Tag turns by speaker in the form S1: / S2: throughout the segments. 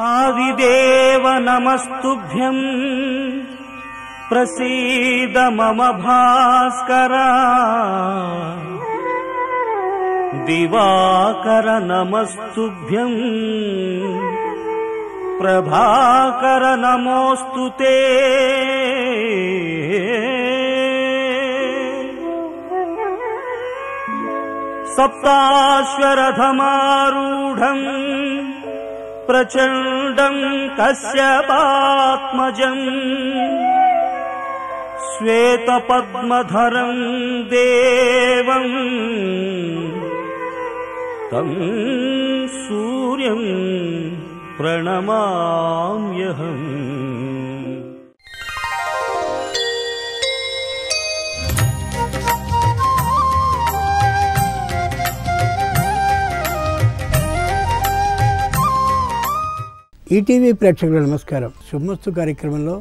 S1: ఆదిదేవ నమస్తుభ్యం ప్రసీద మమ భాస్కర దివాకర నమస్తుభ్యం ప్రభాకర నమోస్తుతే సప్తాశ్వరథమారూఢం ప్రచండం కశ్యపాత్మజం శ్వేతపద్మధరం దేవం తం సూర్యం ప్రణమామ్యహం.
S2: ఈటీవీ ప్రేక్షకులు నమస్కారం. శుభమస్తు కార్యక్రమంలో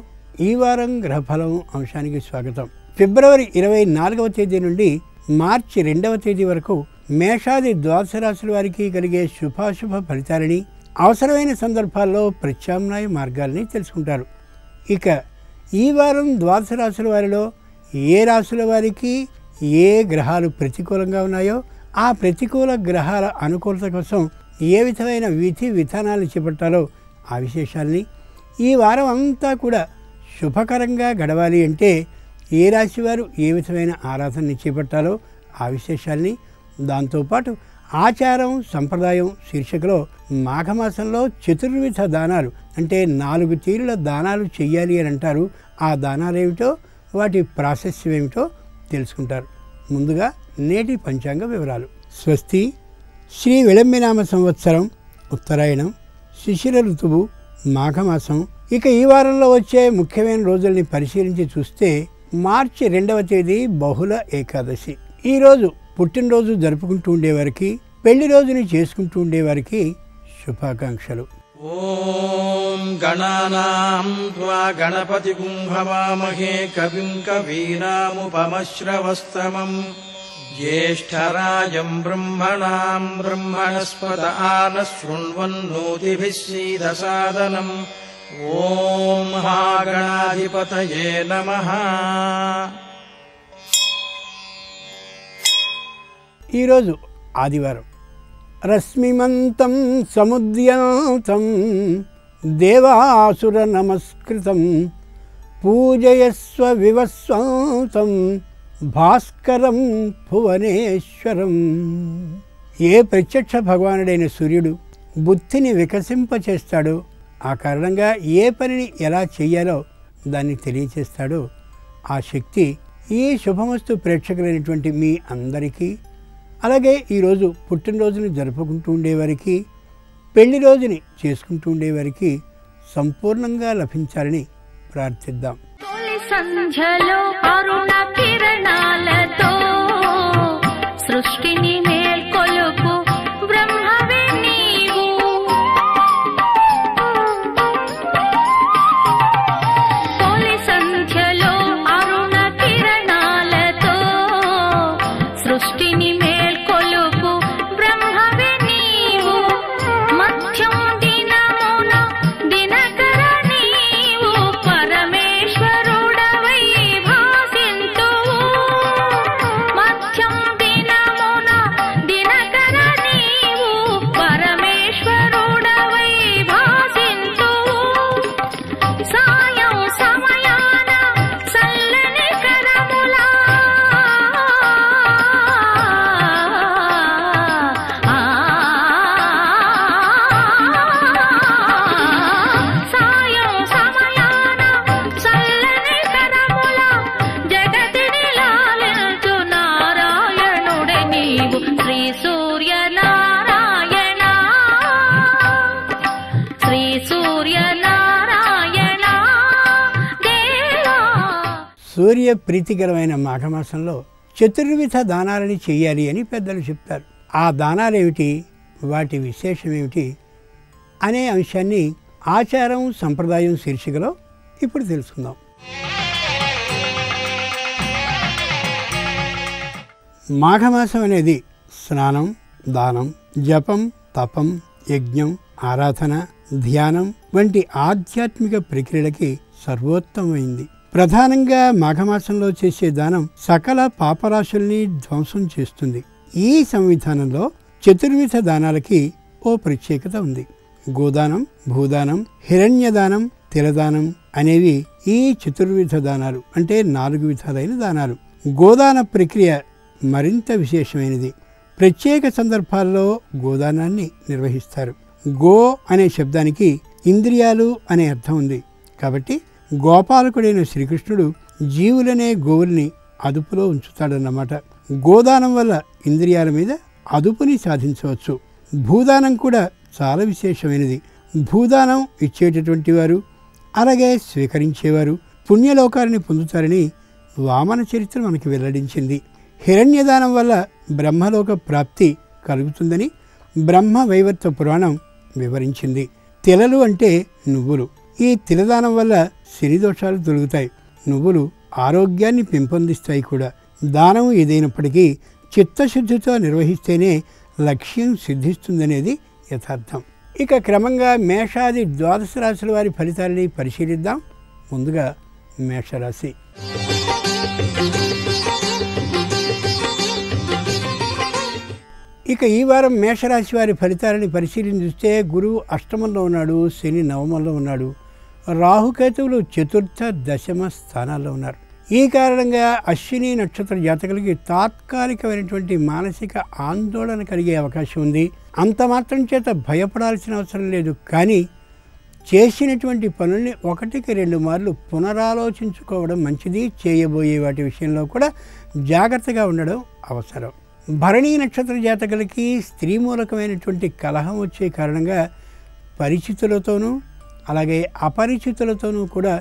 S2: ఈ వారం గ్రహఫలం అంశానికి స్వాగతం. ఫిబ్రవరి 24వ తేదీ నుండి మార్చి 2వ తేదీ వరకు మేషాది ద్వాదశ రాశుల వారికి కలిగే శుభాశుభ ఫలితాలని, అవసరమైన సందర్భాల్లో ప్రత్యామ్నాయ మార్గాల్ని తెలుసుకుంటారు. ఇక ఈ వారం ద్వాదశ రాశుల వారిలో ఏ రాశుల వారికి ఏ గ్రహాలు ప్రతికూలంగా ఉన్నాయో ఆ ప్రతికూల గ్రహాల అనుకూలత కోసం ఏ విధమైన విధి విధానాలు చేపట్టాలో ఆ విశేషాలని, ఈ వారం అంతా కూడా శుభకరంగా గడవాలి అంటే ఏ రాశి వారు ఏ విధమైన ఆరాధనని చేపట్టాలో ఆ విశేషాలని, దాంతోపాటు ఆచారం సంప్రదాయం శీర్షికలో మాఘమాసంలో చతుర్విధ దానాలు అంటే 4 తీరుల దానాలు చెయ్యాలి అని అంటారు. ఆ దానాలు ఏమిటో వాటి ప్రాశస్యం ఏమిటో తెలుసుకుంటారు. ముందుగా నేటి పంచాంగ వివరాలు. స్వస్తి శ్రీ విళంబినామ సంవత్సరం ఉత్తరాయణం శిశిర ఋతువు మాఘమాసం. ఇక ఈ వారంలో వచ్చే ముఖ్యమైన రోజుల్ని పరిశీలించి చూస్తే మార్చి 2వ తేదీ బహుళ ఏకాదశి. ఈరోజు పుట్టినరోజు జరుపుకుంటూ ఉండేవారికి, పెళ్లి రోజుని చేసుకుంటూ ఉండేవారికి శుభాకాంక్షలు.
S3: ఓం గణానాం త్వా గణపతి కుంభవామహే కవిం కవీనాముపమశ్రవస్తమం జ్యేష్ఠరాజం బ్రహ్మణాం బ్రహ్మణస్పత ఆనశృణ్వన్నోతిభిः సీదసాదనం. ఓం మహాగణాధిపతయే నమః.
S2: ఈరోజు ఆదివారం. రశ్మిమంతం సముద్యంతం దేవాసుర నమస్కృతం పూజయస్వ వివస్వంతం భాస్కరం భువనేశ్వరం. ఏ ప్రత్యక్ష భగవానుడైన సూర్యుడు బుద్ధిని వికసింపచేస్తాడో, ఆ కారణంగా ఏ పనిని ఎలా చెయ్యాలో దాన్ని తెలియచేస్తాడో ఆ శక్తి ఈ శుభమస్తు ప్రేక్షకులైనటువంటి మీ అందరికీ, అలాగే ఈరోజు పుట్టినరోజుని జరుపుకుంటూ ఉండేవారికి, పెళ్లి రోజుని చేసుకుంటూ ఉండేవారికి సంపూర్ణంగా లభించాలని ప్రార్థిద్దాం.
S4: సంధ్యలో అరుణ కిరణాలతో సృష్టిని మేల్కొలుపు బ్రహ్మవే నీవు. తొలి సంధ్యలో అరుణ కిరణాలతో సృష్టిని మేల్కొలుపు బ్రహ్మవే నీవు. మధ్యం దినమున దినకర నీవు పరమేశ్వరు
S2: సూర్య ప్రీతికరమైన మాఘమాసంలో చతుర్విధ దానాలని చెయ్యాలి అని పెద్దలు చెప్తారు. ఆ దానాలేమిటి, వాటి విశేషమేమిటి అనే అంశాన్ని ఆచారం సంప్రదాయం శీర్షికలో ఇప్పుడు తెలుసుకుందాం. మాఘమాసం అనేది స్నానం, దానం, జపం, తపం, యజ్ఞం, ఆరాధన, ధ్యానం వంటి ఆధ్యాత్మిక ప్రక్రియలకి సర్వోత్తమైంది. ప్రధానంగా మాఘమాసంలో చేసే దానం సకల పాపరాశుల్ని ధ్వంసం చేస్తుంది. ఈ సంవిధానంలో చతుర్విధ దానాలకి ఓ ప్రత్యేకత ఉంది. గోదానం, భూదానం, హిరణ్యదానం, తిలదానం అనేవి ఈ చతుర్విధ దానాలు, అంటే 4 విధాలైన దానాలు. గోదాన ప్రక్రియ మరింత విశేషమైనది. ప్రత్యేక సందర్భాల్లో గోదానాన్ని నిర్వహిస్తారు. గో అనే శబ్దానికి ఇంద్రియాలు అనే అర్థం ఉంది. కాబట్టి గోపాలకుడైన శ్రీకృష్ణుడు జీవులనే గోవుల్ని అదుపులో ఉంచుతాడన్నమాట. గోదానం వల్ల ఇంద్రియాల మీద అదుపుని సాధించవచ్చు. భూదానం కూడా చాలా విశేషమైనది. భూదానం ఇచ్చేటటువంటి వారు, అలాగే స్వీకరించేవారు పుణ్యలోకాలని పొందుతారని వామన చరిత్ర మనకి వెల్లడించింది. హిరణ్యదానం వల్ల బ్రహ్మలోక ప్రాప్తి కలుగుతుందని బ్రహ్మ వైవర్త పురాణం వివరించింది. తిలలు అంటే నువ్వులు. ఈ తిలదానం వల్ల శని దోషాలు తొలగుతాయి. నువ్వులు ఆరోగ్యాన్ని పెంపొందిస్తాయి కూడా. దానం ఏదైనప్పటికీ చిత్తశుద్ధితో నిర్వహిస్తేనే లక్ష్యం సిద్ధిస్తుందనేది యథార్థం. ఇక క్రమంగా మేషాది 12 రాశుల వారి ఫలితాలని పరిశీలిద్దాం. ముందుగా మేషరాశి. ఇక ఈ వారం మేషరాశి వారి ఫలితాలని పరిశీలించి చూస్తే గురువు అష్టమంలో ఉన్నాడు, శని నవమంలో ఉన్నాడు, రాహుకేతువులు చతుర్థ దశమ స్థానాల్లో ఉన్నారు. ఈ కారణంగా అశ్విని నక్షత్ర జాతకులకి తాత్కాలికమైనటువంటి మానసిక ఆందోళన కలిగే అవకాశం ఉంది. అంత మాత్రం చేత భయపడాల్సిన అవసరం లేదు. కానీ చేసినటువంటి పనుల్ని 1-2 మార్లు పునరాలోచించుకోవడం మంచిది. చేయబోయే వాటి విషయంలో కూడా జాగ్రత్తగా ఉండడం అవసరం. భరణీ నక్షత్ర జాతకులకి స్త్రీ మూలకమైనటువంటి కలహం వచ్చే కారణంగా పరిచితులతోనూ అలాగే అపరిచితులతోనూ కూడా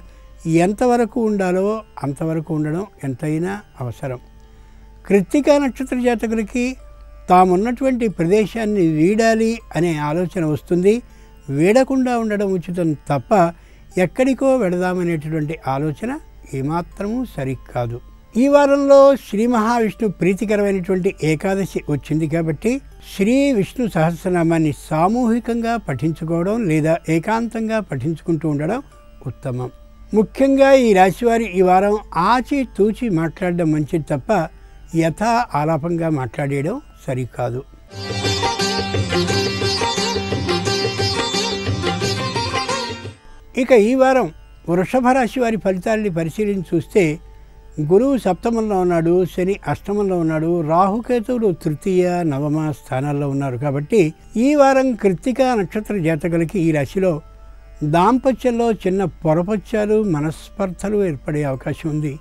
S2: ఎంతవరకు ఉండాలో అంతవరకు ఉండడం ఎంతైనా అవసరం. కృత్తికా నక్షత్ర జాతకులకి తామున్నటువంటి ప్రదేశాన్ని వీడాలి అనే ఆలోచన వస్తుంది. వీడకుండా ఉండడం ఉచితం తప్ప ఎక్కడికో వెడదామనేటటువంటి ఆలోచన ఏమాత్రమూ సరికాదు. ఈ వారంలో శ్రీ మహావిష్ణు ప్రీతికరమైనటువంటి ఏకాదశి వచ్చింది కాబట్టి శ్రీ విష్ణు సహస్రనామాన్ని సామూహికంగా పఠించుకోవడం లేదా ఏకాంతంగా పఠించుకుంటూ ఉండడం ఉత్తమం. ముఖ్యంగా ఈ రాశివారి ఈ వారం ఆచి తూచి మాట్లాడడం మంచిది తప్ప యథా ఆలాపంగా మాట్లాడేయడం సరికాదు. ఇక ఈ వారం వృషభ రాశి వారి ఫలితాలని పరిశీలించి చూస్తే గురువు సప్తమంలో ఉన్నాడు, శని అష్టమంలో ఉన్నాడు, రాహుకేతువులు తృతీయ నవమ స్థానాల్లో ఉన్నారు. కాబట్టి ఈ వారం కృత్తికా నక్షత్ర జాతకులకి ఈ రాశిలో దాంపత్యంలో చిన్న పొరపత్యాలు, మనస్పర్ధలు ఏర్పడే అవకాశం ఉంది.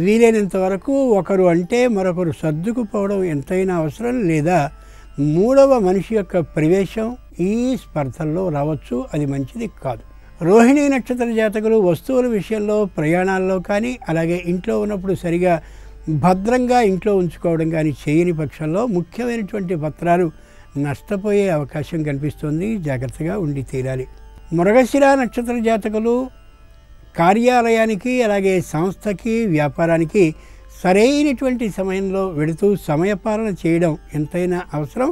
S2: వీలైనంత వరకు ఒకరు అంటే మరొకరు సర్దుకుపోవడం ఎంతైనా అవసరం, లేదా 3వ మనిషి యొక్క ప్రవేశం ఈ స్పర్ధల్లో రావచ్చు. అది మంచిది కాదు. రోహిణీ నక్షత్ర జాతకులు వస్తువుల విషయంలో, ప్రయాణాల్లో కానీ అలాగే ఇంట్లో ఉన్నప్పుడు సరిగా భద్రంగా ఇంట్లో ఉంచుకోవడం కానీ చేయని పక్షంలో ముఖ్యమైనటువంటి పత్రాలు నష్టపోయే అవకాశం కనిపిస్తుంది. జాగ్రత్తగా ఉండి తీరాలి. మృగశిర నక్షత్ర జాతకులు కార్యాలయానికి అలాగే సంస్థకి వ్యాపారానికి సరైనటువంటి సమయంలో వెడుతూ సమయపాలన చేయడం ఎంతైనా అవసరం.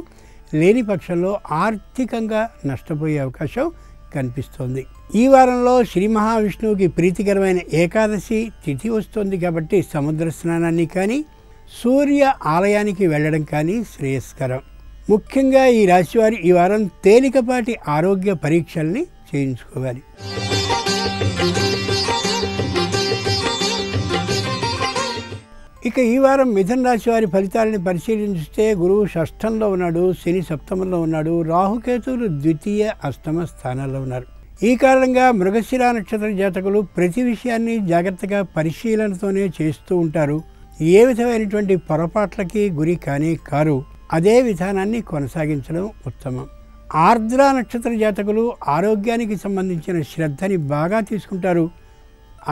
S2: లేని పక్షంలో ఆర్థికంగా నష్టపోయే అవకాశం కనిపిస్తోంది. ఈ వారంలో శ్రీ మహావిష్ణువుకి ప్రీతికరమైన ఏకాదశి తిథి వస్తుంది కాబట్టి సముద్ర స్నానాన్ని కానీ సూర్య ఆలయానికి వెళ్ళడం కానీ శ్రేయస్కరం. ముఖ్యంగా ఈ రాశివారి ఈ వారం తేలికపాటి ఆరోగ్య పరీక్షల్ని చేయించుకోవాలి. ఇక ఈ వారం మిథున రాశి వారి ఫలితాలని పరిశీలిస్తే గురువు షష్ఠంలో ఉన్నాడు, శని సప్తమంలో ఉన్నాడు, రాహుకేతువులు ద్వితీయ అష్టమ స్థానాల్లో ఉన్నారు. ఈ కారణంగా మృగశిర నక్షత్ర జాతకులు ప్రతి విషయాన్ని జాగ్రత్తగా పరిశీలనతోనే చేస్తూ ఉంటారు. ఏ విధమైనటువంటి పొరపాట్లకి గురి కానీ కారు. అదే విధానాన్ని కొనసాగించడం ఉత్తమం. ఆర్ద్ర నక్షత్ర జాతకులు ఆరోగ్యానికి సంబంధించిన శ్రద్ధని బాగా తీసుకుంటారు.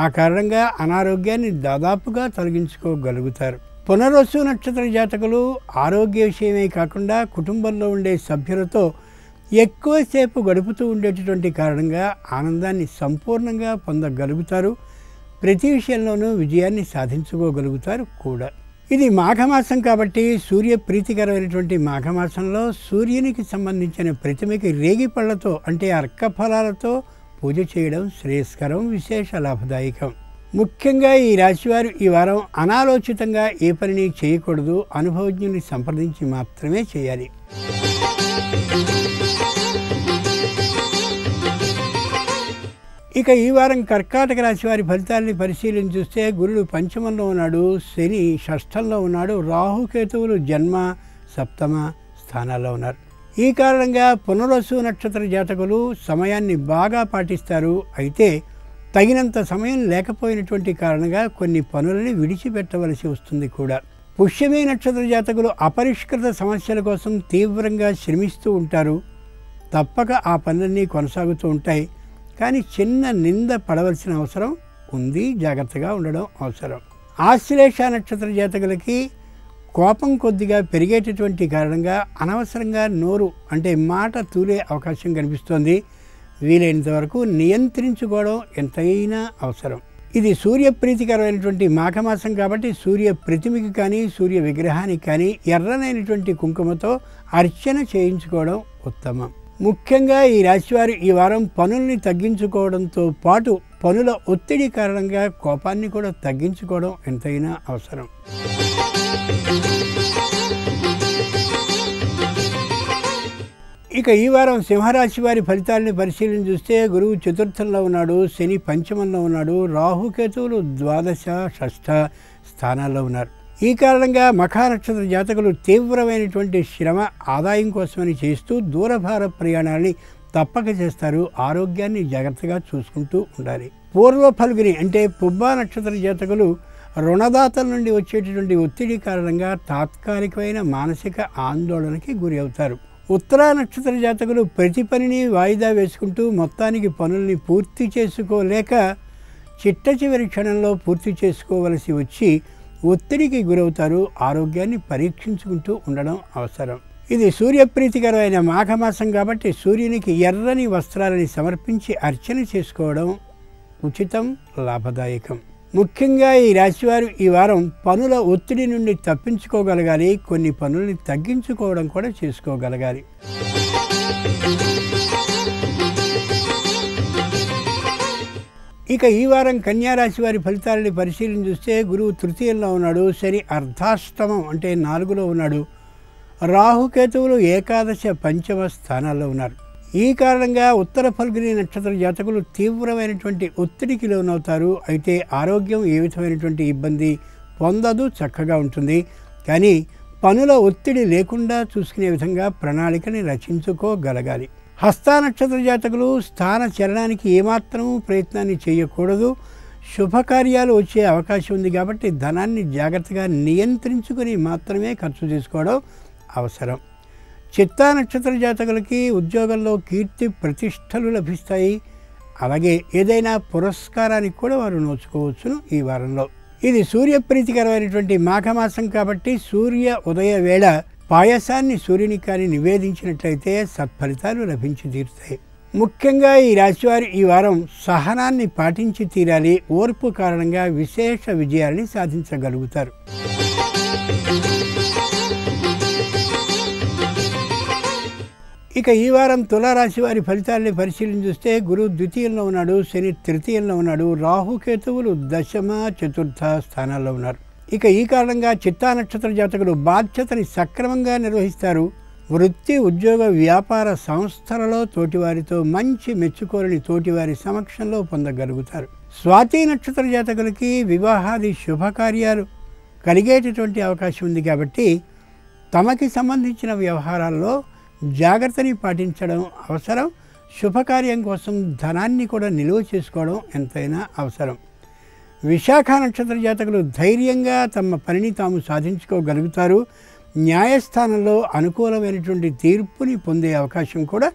S2: ఆ కారణంగా అనారోగ్యాన్ని దాదాపుగా తొలగించుకోగలుగుతారు. పునర్వసు నక్షత్ర జాతకులు ఆరోగ్య విషయమే కాకుండా కుటుంబంలో ఉండే సభ్యులతో ఎక్కువసేపు గడుపుతూ ఉండేటటువంటి కారణంగా ఆనందాన్ని సంపూర్ణంగా పొందగలుగుతారు. ప్రతి విషయంలోనూ విజయాన్ని సాధించుకోగలుగుతారు కూడా. ఇది మాఘమాసం కాబట్టి సూర్య ప్రీతికరమైనటువంటి మాఘమాసంలో సూర్యునికి సంబంధించిన ప్రతిమకి రేగిపళ్లతో అంటే అర్కఫలాలతో పూజ చేయడం శ్రేయస్కరం, విశేష లాభదాయకం. ముఖ్యంగా ఈ రాశివారు ఈ వారం అనాలోచితంగా ఏ పనిని చేయకూడదు, అనుభవజ్ఞుని సంప్రదించి మాత్రమే చేయాలి. ఇక ఈ వారం కర్కాటక రాశి వారి ఫలితాలని పరిశీలించి చూస్తే గురుడు పంచమంలో ఉన్నాడు, శని షష్ఠంలో ఉన్నాడు, రాహుకేతువులు జన్మ సప్తమ స్థానాల్లో ఉన్నారు. ఈ కారణంగా పునర్వసు నక్షత్ర జాతకులు సమయాన్ని బాగా పాటిస్తారు. అయితే తగినంత సమయం లేకపోయినటువంటి కారణంగా కొన్ని పనులని విడిచిపెట్టవలసి వస్తుంది కూడా. పుష్యమి నక్షత్ర జాతకులు అపరిష్కృత సమస్యల కోసం తీవ్రంగా శ్రమిస్తూ ఉంటారు. తప్పక ఆ పనులన్నీ కొనసాగుతూ ఉంటాయి. కానీ చిన్న నింద పడవలసిన అవసరం ఉంది, జాగ్రత్తగా ఉండడం అవసరం. ఆశ్లేష నక్షత్ర జాతకులకి కోపం కొద్దిగా పెరిగేటటువంటి కారణంగా అనవసరంగా నోరు అంటే మాట తూలే అవకాశం కనిపిస్తోంది. వీలైనంత వరకు నియంత్రించుకోవడం ఎంతైనా అవసరం. ఇది సూర్యప్రీతికరమైనటువంటి మాఘమాసం కాబట్టి సూర్య ప్రతిమకి కానీ సూర్య విగ్రహానికి కానీ ఎర్రనైనటువంటి కుంకుమతో అర్చన చేయించుకోవడం ఉత్తమం. ముఖ్యంగా ఈ రాశివారు ఈ వారం పనుల్ని తగ్గించుకోవడంతో పాటు పనుల ఒత్తిడి కారణంగా కోపాన్ని కూడా తగ్గించుకోవడం ఎంతైనా అవసరం. ఇక ఈ వారం సింహరాశి వారి ఫలితాలని పరిశీలన చూస్తే గురువు చతుర్థంలో ఉన్నాడు, శని పంచమంలో ఉన్నాడు, రాహుకేతువులు ద్వాదశ షష్ఠ స్థానాల్లో ఉన్నారు. ఈ కారణంగా మఖా నక్షత్ర జాతకులు తీవ్రమైనటువంటి శ్రమ ఆదాయం కోసమని చేస్తూ దూరభార ప్రయాణాలని తప్పక చేస్తారు. ఆరోగ్యాన్ని జాగ్రత్తగా చూసుకుంటూ ఉండాలి. పూర్వ ఫల్గుని అంటే పుబ్బా నక్షత్ర జాతకులు రుణదాతల నుండి వచ్చేటటువంటి ఒత్తిడి కారణంగా తాత్కాలికమైన మానసిక ఆందోళనకి గురి అవుతారు. ఉత్తరా నక్షత్ర జాతకులు ప్రతి పనిని వాయిదా వేసుకుంటూ మొత్తానికి పనుల్ని పూర్తి చేసుకోలేక చిట్ట చివరి క్షణంలో పూర్తి చేసుకోవలసి వచ్చి ఒత్తిడికి గురవుతారు. ఆరోగ్యాన్ని పరీక్షించుకుంటూ ఉండడం అవసరం. ఇది సూర్యప్రీతికరమైన మాఘమాసం కాబట్టి సూర్యునికి ఎర్రని వస్త్రాలని సమర్పించి అర్చన చేసుకోవడం ఉచితం, లాభదాయకం. ముఖ్యంగా ఈ రాశివారు ఈ వారం పనుల ఒత్తిడి నుండి తప్పించుకోగలగాలి, కొన్ని పనుల్ని తగ్గించుకోవడం కూడా చేసుకోగలగాలి. ఇక ఈ వారం కన్యారాశి వారి ఫలితాలని పరిశీలన చూస్తే గురువు తృతీయంలో ఉన్నాడు, శని అర్ధాష్టమం అంటే 4లో ఉన్నాడు, రాహుకేతువులు ఏకాదశ పంచమ స్థానాల్లో ఉన్నారు. ఈ కారణంగా ఉత్తర ఫల్గుని నక్షత్ర జాతకులు తీవ్రమైనటువంటి ఒత్తిడికి లోనవుతారు. అయితే ఆరోగ్యం ఏ విధమైనటువంటి ఇబ్బంది పొందదు, చక్కగా ఉంటుంది. కానీ పనుల ఒత్తిడి లేకుండా చూసుకునే విధంగా ప్రణాళికని రచించుకోగలగాలి. హస్త నక్షత్ర జాతకులు స్థాన చలనానికి ఏమాత్రమూ ప్రయత్నాన్ని చేయకూడదు. శుభకార్యాలు వచ్చే అవకాశం ఉంది కాబట్టి ధనాన్ని జాగ్రత్తగా నియంత్రించుకొని మాత్రమే ఖర్చు చేసుకోవడం అవసరం. చిత్తా నక్షత్ర జాతకులకి ఉద్యోగంలో కీర్తి ప్రతిష్టలు లభిస్తాయి. అలాగే ఏదైనా పురస్కారానికి కూడా వారు నోచుకోవచ్చును ఈ వారంలో. ఇది సూర్యప్రీతికరమైనటువంటి మాఘమాసం కాబట్టి సూర్య ఉదయ వేళ పాయసాన్ని సూర్యునికి కానీ నివేదించినట్లయితే సత్ఫలితాలు లభించి తీరుతాయి. ముఖ్యంగా ఈ రాశివారు ఈ వారం సహనాన్ని పాటించి తీరాలి. ఓర్పు కారణంగా విశేష విజయాన్ని సాధించగలుగుతారు. ఇక ఈ వారం తులారాశి వారి ఫలితాలని పరిశీలన చూస్తే గురువు ద్వితీయంలో ఉన్నాడు, శని తృతీయంలో ఉన్నాడు, రాహుకేతువులు దశమ చతుర్థ స్థానాల్లో ఉన్నారు. ఇక ఈ కారణంగా చిత్తా నక్షత్ర జాతకులు బాధ్యతని సక్రమంగా నిర్వహిస్తారు. వృత్తి, ఉద్యోగ, వ్యాపార సంస్థలలో తోటివారితో మంచి మెచ్చుకోలని తోటివారి సమక్షంలో పొందగలుగుతారు. స్వాతి నక్షత్ర జాతకులకి వివాహాది శుభకార్యాలు కలిగేటటువంటి అవకాశం ఉంది కాబట్టి తమకి సంబంధించిన వ్యవహారాల్లో జాగ్రత్తని పాటించడం అవసరం. శుభకార్యం కోసం ధనాన్ని కూడా నిల్వ చేసుకోవడం ఎంతైనా అవసరం. విశాఖ నక్షత్ర జాతకులు ధైర్యంగా తమ పనిని తాము సాధించుకోగలుగుతారు. న్యాయస్థానంలో అనుకూలమైనటువంటి తీర్పుని పొందే అవకాశం కూడా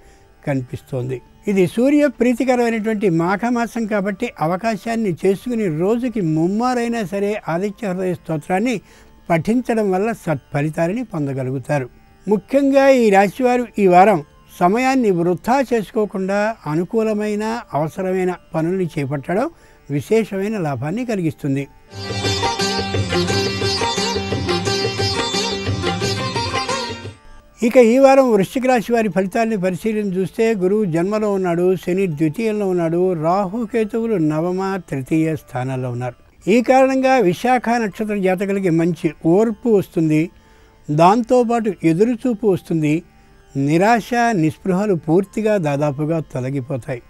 S2: కనిపిస్తోంది. ఇది సూర్య ప్రీతికరమైనటువంటి మాఘమాసం కాబట్టి అవకాశాన్ని చేసుకుని రోజుకి ముమ్మారైనా సరే ఆదిత్య హృదయ స్తోత్రాన్ని పఠించడం వల్ల సత్ఫలితాలని పొందగలుగుతారు. ముఖ్యంగా ఈ రాశివారు ఈ వారం సమయాన్ని వృధా చేసుకోకుండా అనుకూలమైన అవసరమైన పనుల్ని చేపట్టడం విశేషమైన లాభాన్ని కలిగిస్తుంది. ఇక ఈ వారం వృశ్చిక రాశి వారి ఫలితాన్ని పరిశీలన చూస్తే గురువు జన్మలో ఉన్నాడు, శని ద్వితీయంలో ఉన్నాడు, రాహుకేతువులు నవమ తృతీయ స్థానాల్లో ఉన్నారు. ఈ కారణంగా విశాఖ నక్షత్ర జాతకులకి మంచి ఓర్పు వస్తుంది, దాంతోపాటు ఎదురుచూపు వస్తుంది. నిరాశ నిస్పృహలు పూర్తిగా దాదాపుగా తొలగిపోతాయి.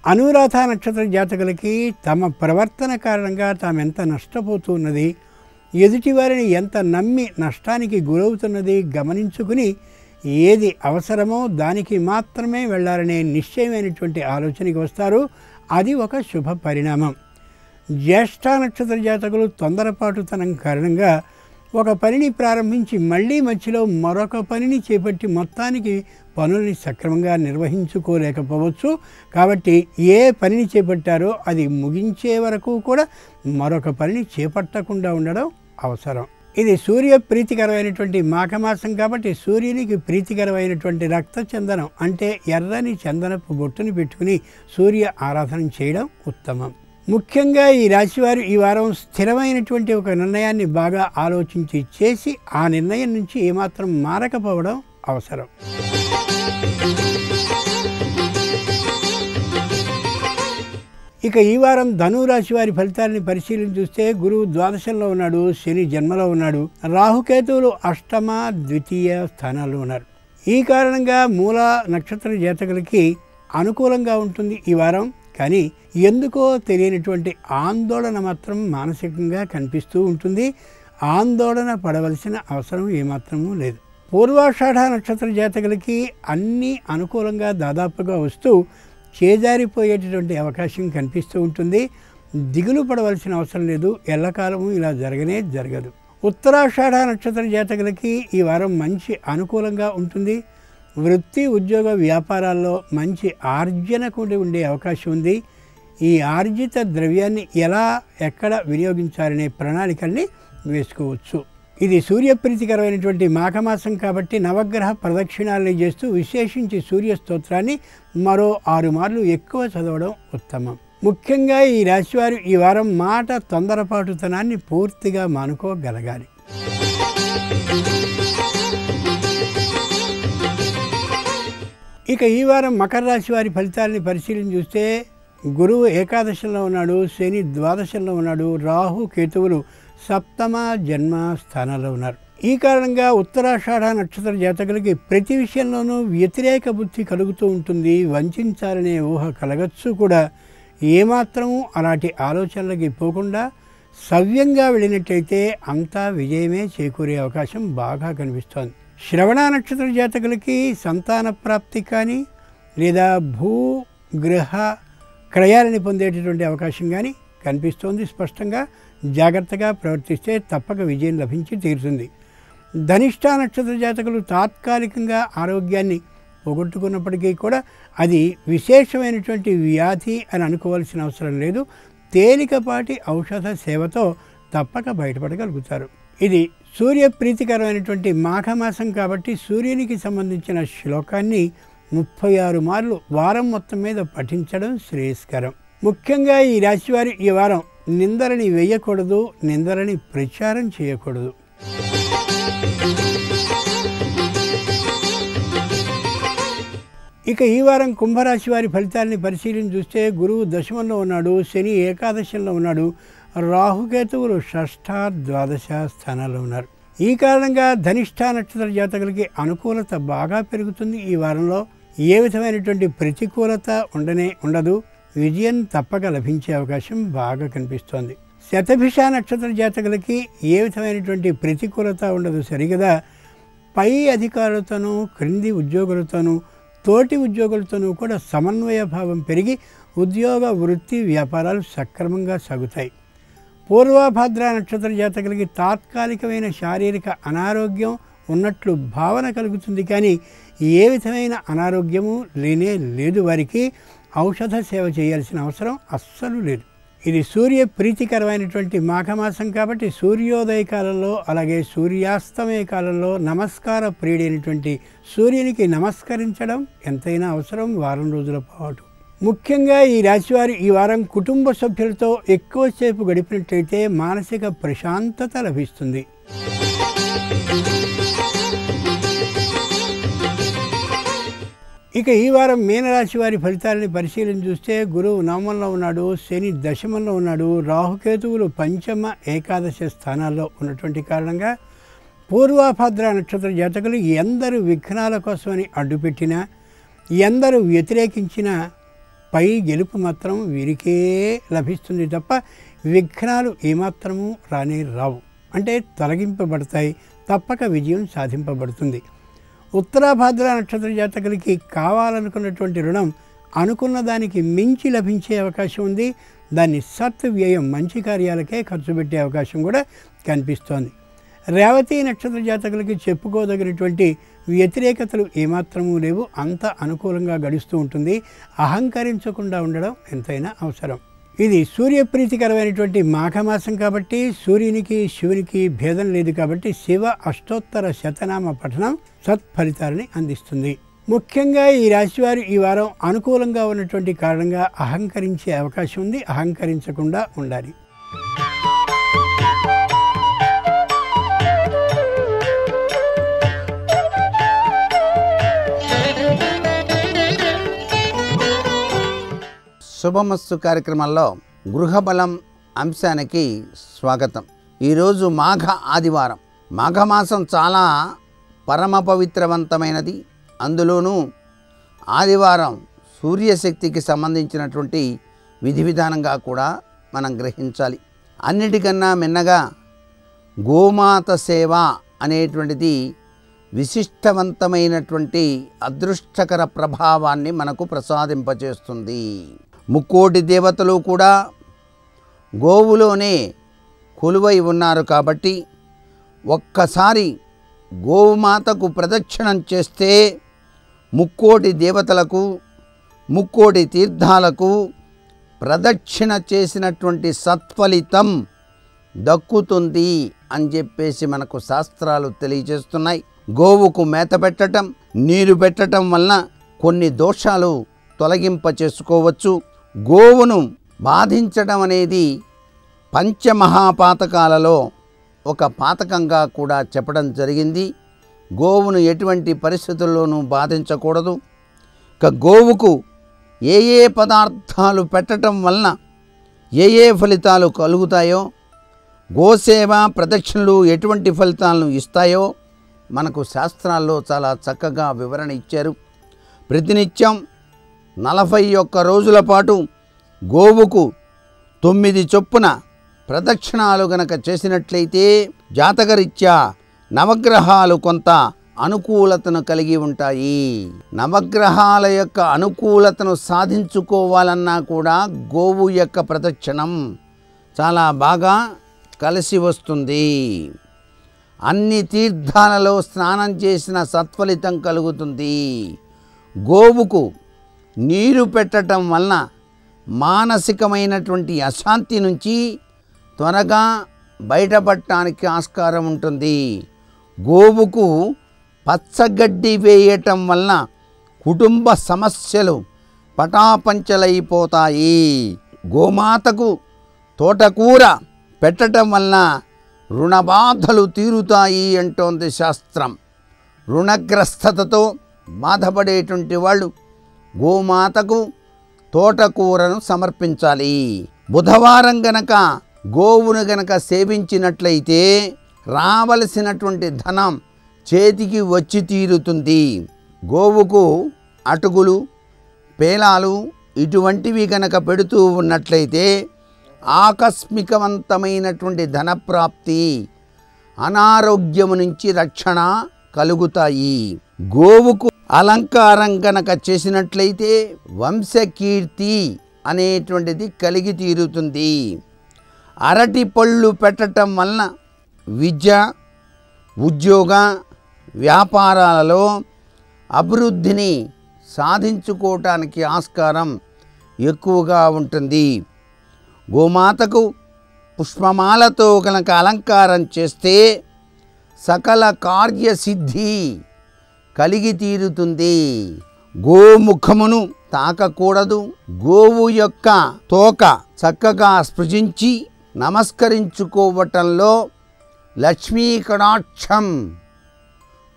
S2: అనురాధ నక్షత్ర జాతకులకి తమ ప్రవర్తన కారణంగా తామెంత నష్టపోతున్నది, ఎదుటివారిని ఎంత నమ్మి నష్టానికి గురవుతున్నది గమనించుకుని ఏది అవసరమో దానికి మాత్రమే వెళ్ళాలనే నిశ్చయమైనటువంటి ఆలోచనకి వస్తారు. అది ఒక శుభ పరిణామం. జ్యేష్ఠ నక్షత్ర జాతకులు తొందరపాటుతనం కారణంగా ఒక పనిని ప్రారంభించి మళ్ళీ మధ్యలో మరొక పనిని చేపట్టి మొత్తానికి పనుల్ని సక్రమంగా నిర్వహించుకోలేకపోవచ్చు. కాబట్టి ఏ పనిని చేపట్టారో అది ముగించే వరకు కూడా మరొక పనిని చేపట్టకుండా ఉండడం అవసరం. ఇది సూర్య ప్రీతికరమైనటువంటి మాఘమాసం కాబట్టి సూర్యునికి ప్రీతికరమైనటువంటి రక్త చందనం అంటే ఎర్రని చందనపు బొట్టుని పెట్టుకుని సూర్య ఆరాధన చేయడం ఉత్తమం. ముఖ్యంగా ఈ రాశివారు ఈ వారం స్థిరమైనటువంటి ఒక నిర్ణయాన్ని బాగా ఆలోచించి చేసి ఆ నిర్ణయం నుంచి ఏమాత్రం మారకపోవడం అవసరం. ఇక ఈ వారం ధనురాశి వారి ఫలితాలని పరిశీలన చూస్తే గురువు ద్వాదశంలో ఉన్నాడు, శని జన్మలో ఉన్నాడు, రాహుకేతువులు అష్టమ ద్వితీయ స్థానాల్లో ఉన్నారు. ఈ కారణంగా మూల నక్షత్ర జాతకులకి అనుకూలంగా ఉంటుంది ఈ వారం. కానీ ఎందుకో తెలియనటువంటి ఆందోళన మాత్రం మానసికంగా కనిపిస్తూ ఉంటుంది. ఆందోళన పడవలసిన అవసరం ఏమాత్రమూ లేదు. పూర్వాషాఢ నక్షత్ర జాతకులకి అన్నీ అనుకూలంగా దాదాపుగా వస్తూ చేజారిపోయేటటువంటి అవకాశం కనిపిస్తూ ఉంటుంది. దిగులు పడవలసిన అవసరం లేదు, ఎల్లకాలము ఇలా జరగదు. ఉత్తరాషాఢ నక్షత్ర జాతకులకి ఈ వారం మంచి అనుకూలంగా ఉంటుంది. వృత్తి ఉద్యోగ వ్యాపారాల్లో మంచి ఆర్జన కూడా ఉండే అవకాశం ఉంది. ఈ ఆర్జిత ద్రవ్యాన్ని ఎలా ఎక్కడ వినియోగించాలనే ప్రణాళికల్ని వేసుకోవచ్చు. ఇది సూర్యప్రీతికరమైనటువంటి మాఘమాసం కాబట్టి నవగ్రహ ప్రదక్షిణాలని చేస్తూ విశేషించి సూర్య స్తోత్రాన్ని మరో 6 మార్లు ఎక్కువ చదవడం ఉత్తమం. ముఖ్యంగా ఈ రాశివారు ఈ వారం మాట తొందరపాటుతనాన్ని పూర్తిగా మానుకోగలగాలి. ఇక ఈ వారం మకర రాశి వారి ఫలితాలని పరిశీలన చూస్తే గురువు ఏకాదశంలో ఉన్నాడు, శని ద్వాదశంలో ఉన్నాడు, రాహు కేతువులు సప్తమ జన్మ స్థానాల్లో ఉన్నారు. ఈ కారణంగా ఉత్తరాషాఢ నక్షత్ర జాతకులకి ప్రతి విషయంలోనూ వ్యతిరేక బుద్ధి కలుగుతూ ఉంటుంది. వంచాలనే ఊహ కలగచ్చు కూడా. ఏమాత్రము అలాంటి ఆలోచనలకి పోకుండా సవ్యంగా వెళ్ళినట్టయితే అంతా విజయమే చేకూరే అవకాశం బాగా కనిపిస్తోంది. శ్రవణ నక్షత్ర జాతకులకి సంతాన ప్రాప్తి కానీ లేదా భూగృహ క్రయాలని పొందేటటువంటి అవకాశం కానీ కనిపిస్తోంది. స్పష్టంగా జాగ్రత్తగా ప్రవర్తిస్తే తప్పక విజయం లభించి తీరుతుంది. ధనిష్ట నక్షత్ర జాతకులు తాత్కాలికంగా ఆరోగ్యాన్ని పోగొట్టుకున్నప్పటికీ కూడా అది విశేషమైనటువంటి వ్యాధి అని అనుకోవాల్సిన అవసరం లేదు. తేలికపాటి ఔషధ సేవతో తప్పక బయటపడగలుగుతారు. ఇది సూర్య ప్రీతికరమైనటువంటి మాఘమాసం కాబట్టి సూర్యునికి సంబంధించిన శ్లోకాన్ని 36 మార్లు వారం మొత్తం మీద పఠించడం శ్రేయస్కరం. ముఖ్యంగా ఈ రాశివారు ఈ వారం నిందలని వేయకూడదు, నిందలని ప్రచారం చేయకూడదు. ఇక ఈ వారం కుంభరాశి వారి ఫలితాలని పరిశీలన చూస్తే గురువు దశమంలో ఉన్నాడు, శని ఏకాదశంలో ఉన్నాడు, రాహుకేతువులు షష్ఠ ద్వాదశ స్థానాల్లో ఉన్నారు. ఈ కారణంగా ధనిష్ఠ నక్షత్ర జాతకులకి అనుకూలత బాగా పెరుగుతుంది. ఈ వారంలో ఏ విధమైనటువంటి ప్రతికూలత ఉండదు. విజయం తప్పక లభించే అవకాశం బాగా కనిపిస్తోంది. శతభిష నక్షత్ర జాతకులకి ఏ విధమైనటువంటి ప్రతికూలత ఉండదు సరిగదా. పై అధికారులతోనూ క్రింది ఉద్యోగులతోనూ తోటి ఉద్యోగులతోనూ కూడా సమన్వయ భావం పెరిగి ఉద్యోగ వృత్తి వ్యాపారాలు సక్రమంగా సాగుతాయి. పూర్వభద్ర నక్షత్ర జాతకులకి తాత్కాలికమైన శారీరక అనారోగ్యం ఉన్నట్లు భావన కలుగుతుంది. కానీ ఏ విధమైన అనారోగ్యము లేనే లేదు. వారికి ఔషధ సేవ చేయాల్సిన అవసరం అస్సలు లేదు. ఇది సూర్య ప్రీతికరమైనటువంటి మాఘమాసం కాబట్టి సూర్యోదయ కాలంలో అలాగే సూర్యాస్తమయ కాలంలో నమస్కార ప్రియుడైనటువంటి సూర్యునికి నమస్కరించడం ఎంతైనా అవసరం వారం రోజుల పాటు. ముఖ్యంగా ఈ రాశివారు ఈ వారం కుటుంబ సభ్యులతో ఎక్కువసేపు గడిపినట్లయితే మానసిక ప్రశాంతత లభిస్తుంది. ఇక ఈ వారం మీనరాశి వారి ఫలితాలని పరిశీలన చూస్తే గురువు నవమంలో ఉన్నాడు, శని దశమంలో ఉన్నాడు, రాహుకేతువులు పంచమ ఏకాదశ స్థానాల్లో ఉన్నటువంటి కారణంగా పూర్వాభాద్ర నక్షత్ర జాతకులు ఎందరు విఘ్నాల కోసమని అడ్డుపెట్టినా, ఎందరు వ్యతిరేకించినా పై గెలుపు మాత్రం వీరికే లభిస్తుంది తప్ప విఘ్నాలు ఏమాత్రము రానే రావు. అంటే తొలగింపబడతాయి, తప్పక విజయం సాధింపబడుతుంది. ఉత్తరాభాద్ర నక్షత్ర జాతకులకి కావాలనుకున్నటువంటి రుణం అనుకున్న దానికి మించి లభించే అవకాశం ఉంది. దాన్ని సత్వ్యయం మంచి కార్యాలకే ఖర్చు పెట్టే అవకాశం కూడా కనిపిస్తోంది. రేవతి నక్షత్ర జాతకులకి చెప్పుకోదగినటువంటి వ్యతిరేకతలు ఏమాత్రమూ లేవు. అంత అనుకూలంగా గడుస్తూ ఉంటుంది. అహంకరించకుండా ఉండడం ఎంతైనా అవసరం. ఇది సూర్యప్రీతికరమైనటువంటి మాఘమాసం కాబట్టి సూర్యునికి శివునికి భేదం లేదు కాబట్టి శివ అష్టోత్తర శతనామ పఠనం సత్ఫలితాలని అందిస్తుంది. ముఖ్యంగా ఈ రాశివారు ఈ వారం అనుకూలంగా ఉన్నటువంటి కారణంగా అహంకరించే అవకాశం ఉంది. అహంకరించకుండా ఉండాలి.
S5: శుభమస్తు కార్యక్రమంలో గృహబలం అంశానికి స్వాగతం. ఈరోజు మాఘ ఆదివారం. మాఘమాసం చాలా పరమ పవిత్రవంతమైనది. అందులోనూ ఆదివారం సూర్యశక్తికి సంబంధించినటువంటి విధి విధానంగా కూడా మనం గ్రహించాలి. అన్నిటికన్నా మిన్నగా గోమాత సేవ అనేటువంటిది విశిష్టవంతమైనటువంటి అదృష్టకర ప్రభావాన్ని మనకు ప్రసాదింపచేస్తుంది. ముక్కోటి దేవతలు కూడా గోవులోనే కొలువై ఉన్నారు కాబట్టి ఒక్కసారి గోమాతకు ప్రదక్షిణం చేస్తే ముక్కోటి దేవతలకు, ముక్కోటి తీర్థాలకు ప్రదక్షిణ చేసినటువంటి సత్ఫలితం దక్కుతుంది అని చెప్పేసి మనకు శాస్త్రాలు తెలియజేస్తున్నాయి. గోవుకు మేత పెట్టడం, నీరు పెట్టడం వలన కొన్ని దోషాలు తొలగింప చేసుకోవచ్చు. గోవును బాధించడం అనేది పంచమహాపాతకాలలో ఒక పాతకంగా కూడా చెప్పడం జరిగింది. గోవును ఎటువంటి పరిస్థితుల్లోనూ బాధించకూడదు. ఇక గోవుకు ఏ ఏ పదార్థాలు పెట్టడం వలన ఏ ఫలితాలు కలుగుతాయో, గోసేవ ప్రదక్షిణలు ఎటువంటి ఫలితాలను ఇస్తాయో మనకు శాస్త్రాల్లో చాలా చక్కగా వివరణ ఇచ్చారు. ప్రతినిత్యం 41 రోజుల పాటు గోవుకు 9 చొప్పున ప్రదక్షిణాలు గనక చేసినట్లయితే జాతకరీత్యా నవగ్రహాలు కొంత అనుకూలతను కలిగి ఉంటాయి. నవగ్రహాల యొక్క అనుకూలతను సాధించుకోవాలన్నా కూడా గోవు యొక్క ప్రదక్షిణం చాలా బాగా కలిసి వస్తుంది. అన్ని తీర్థాలలో స్నానం చేసిన సత్ఫలితం కలుగుతుంది. గోవుకు నీరు పెట్టడం వలన మానసికమైనటువంటి అశాంతి నుంచి త్వరగా బయటపడటానికి ఆస్కారం ఉంటుంది. గోవుకు పచ్చగడ్డి వేయటం వలన కుటుంబ సమస్యలు పటాపంచలైపోతాయి. గోమాతకు తోటకూర పెట్టడం వలన రుణబాధలు తీరుతాయి అంటోంది శాస్త్రం. రుణగ్రస్తతతో బాధపడేటువంటి వాళ్ళు గోమాతకు తోటకూరను సమర్పించాలి. బుధవారం గనక గోవును గనక సేవించినట్లయితే రావలసినటువంటి ధనం చేతికి వచ్చి తీరుతుంది. గోవుకు అటుకులు, పేలాలు ఇటువంటివి గనక పెడుతూ ఉన్నట్లయితే ఆకస్మికవంతమైనటువంటి ధనప్రాప్తి, అనారోగ్యము నుంచి రక్షణ కలుగుతాయి. గోవుకు అలంకారం గనక చేసినట్లయితే వంశకీర్తి అనేటువంటిది కలిగి తీరుతుంది. అరటి పళ్ళు పెట్టడం వలన విద్య, ఉద్యోగ, వ్యాపారాలలో అభివృద్ధిని సాధించుకోవటానికి ఆస్కారం ఎక్కువగా ఉంటుంది. గోమాతకు పుష్పమాలతో కనుక అలంకారం చేస్తే సకల కార్యసిద్ధి కలిగి తీరుతుంది. గోముఖమును తాకకూడదు. గోవు యొక్క తోక చక్కగా స్పృశించి నమస్కరించుకోవటంలో లక్ష్మీ కటాక్షం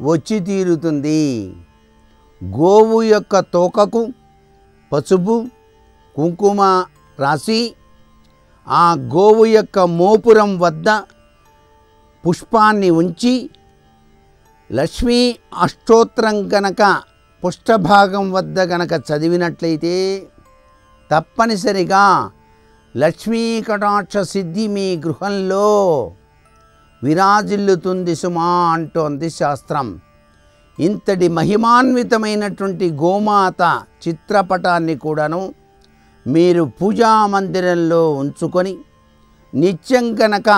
S5: వచ్చి తీరుతుంది. గోవు యొక్క తోకకు పసుపు కుంకుమ రాసి ఆ గోవు యొక్క మోపురం వద్ద పుష్పాన్ని ఉంచి లక్ష్మీ అష్టోత్తరం గనక పుష్టభాగం వద్ద గనక చదివినట్లయితే తప్పనిసరిగా లక్ష్మీ కటాక్ష సిద్ధి మీ గృహంలో విరాజిల్లుతుంది సుమా అంటోంది శాస్త్రం. ఇంతటి మహిమాన్వితమైనటువంటి గోమాత చిత్రపటాన్ని కూడాను మీరు పూజా మందిరంలో ఉంచుకొని నిత్యం కనుక